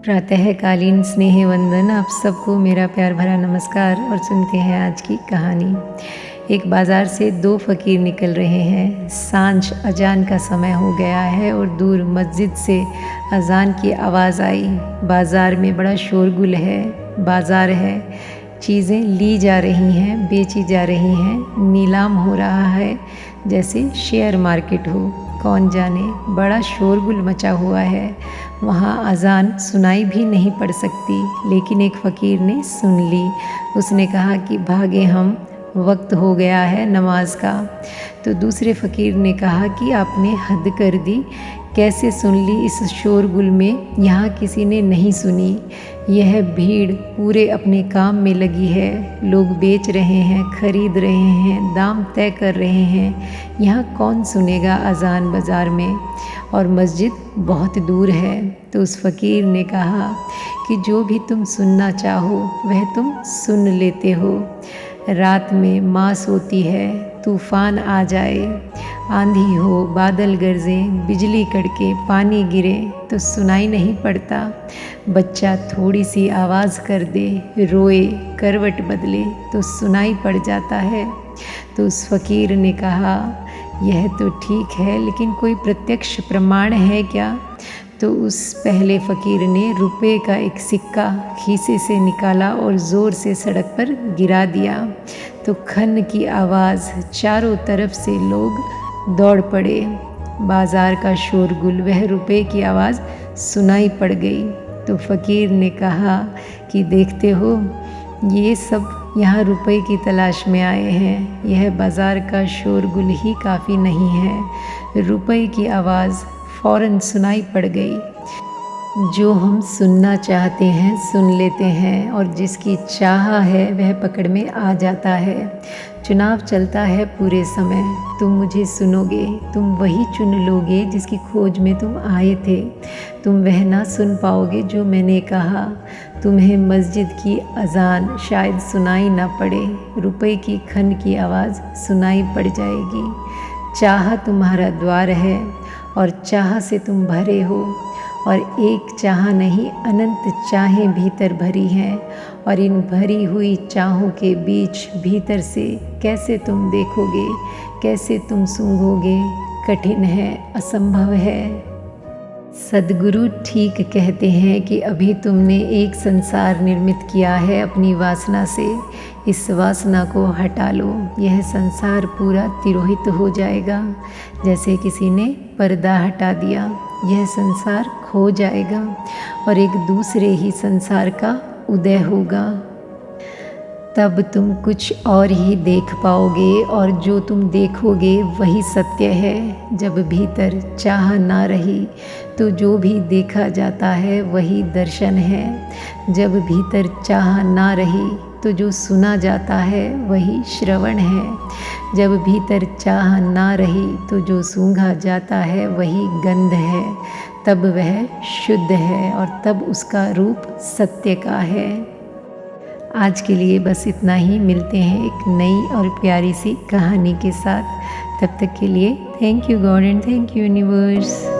प्रातःकालीन स्नेह वंदन। आप सबको मेरा प्यार भरा नमस्कार और सुनते हैं आज की कहानी। एक बाज़ार से दो फ़कीर निकल रहे हैं। सांझ अजान का समय हो गया है और दूर मस्जिद से अजान की आवाज़ आई। बाज़ार में बड़ा शोरगुल है। बाज़ार है, चीज़ें ली जा रही हैं, बेची जा रही हैं, नीलाम हो रहा है जैसे शेयर मार्केट हो। कौन जाने, बड़ा शोरगुल मचा हुआ है। वहाँ अजान सुनाई भी नहीं पड़ सकती, लेकिन एक फ़कीर ने सुन ली। उसने कहा कि भागे हम, वक्त हो गया है नमाज का। तो दूसरे फ़कीर ने कहा कि आपने हद कर दी, कैसे सुन ली इस शोरगुल में? यहाँ किसी ने नहीं सुनी। यह भीड़ पूरे अपने काम में लगी है। लोग बेच रहे हैं, खरीद रहे हैं, दाम तय कर रहे हैं। यहाँ कौन सुनेगा अजान बाज़ार में? और मस्जिद बहुत दूर है। तो उस फ़कीर ने कहा कि जो भी तुम सुनना चाहो वह तुम सुन लेते हो। रात में माँ सोती है, तूफ़ान आ जाए, आंधी हो, बादल गरजें, बिजली कड़के, पानी गिरे तो सुनाई नहीं पड़ता। बच्चा थोड़ी सी आवाज़ कर दे, रोए, करवट बदले तो सुनाई पड़ जाता है। तो उस फ़कीर ने कहा, यह तो ठीक है, लेकिन कोई प्रत्यक्ष प्रमाण है क्या? तो उस पहले फ़कीर ने रुपए का एक सिक्का खीसे से निकाला और ज़ोर से सड़क पर गिरा दिया। तो खन की आवाज़, चारों तरफ से लोग दौड़ पड़े। बाज़ार का शोरगुल, वह रुपए की आवाज़ सुनाई पड़ गई। तो फ़कीर ने कहा कि देखते हो, ये सब यहाँ रुपए की तलाश में आए हैं। यह बाज़ार का शोरगुल ही काफ़ी नहीं है। रुपए की आवाज़ फ़ौरन सुनाई पड़ गई। जो हम सुनना चाहते हैं सुन लेते हैं, और जिसकी चाह है वह पकड़ में आ जाता है। चुनाव चलता है पूरे समय। तुम मुझे सुनोगे, तुम वही चुन लोगे जिसकी खोज में तुम आए थे। तुम वह ना सुन पाओगे जो मैंने कहा। तुम्हें मस्जिद की अजान शायद सुनाई ना पड़े, रुपए की खन की आवाज़ सुनाई पड़ जाएगी। चाह तुम्हारा द्वार है और चाह से तुम भरे हो, और एक चाह नहीं, अनंत चाहें भीतर भरी हैं। और इन भरी हुई चाहों के बीच भीतर से कैसे तुम देखोगे, कैसे तुम सूंघोगे? कठिन है, असंभव है। सद्गुरु ठीक कहते हैं कि अभी तुमने एक संसार निर्मित किया है अपनी वासना से। इस वासना को हटा लो, यह संसार पूरा तिरोहित हो जाएगा। जैसे किसी ने पर्दा हटा दिया, यह संसार खो जाएगा और एक दूसरे ही संसार का उदय होगा। तब तुम कुछ और ही देख पाओगे, और जो तुम देखोगे वही सत्य है। जब भीतर चाह ना रही तो जो भी देखा जाता है वही दर्शन है। जब भीतर चाह ना रही तो जो सुना जाता है वही श्रवण है। जब भीतर चाह ना रही तो जो सूंघा जाता है वही गंध है। तब वह शुद्ध है और तब उसका रूप सत्य का है। आज के लिए बस इतना ही। मिलते हैं एक नई और प्यारी सी कहानी के साथ। तब तक के लिए thank you God and thank you universe.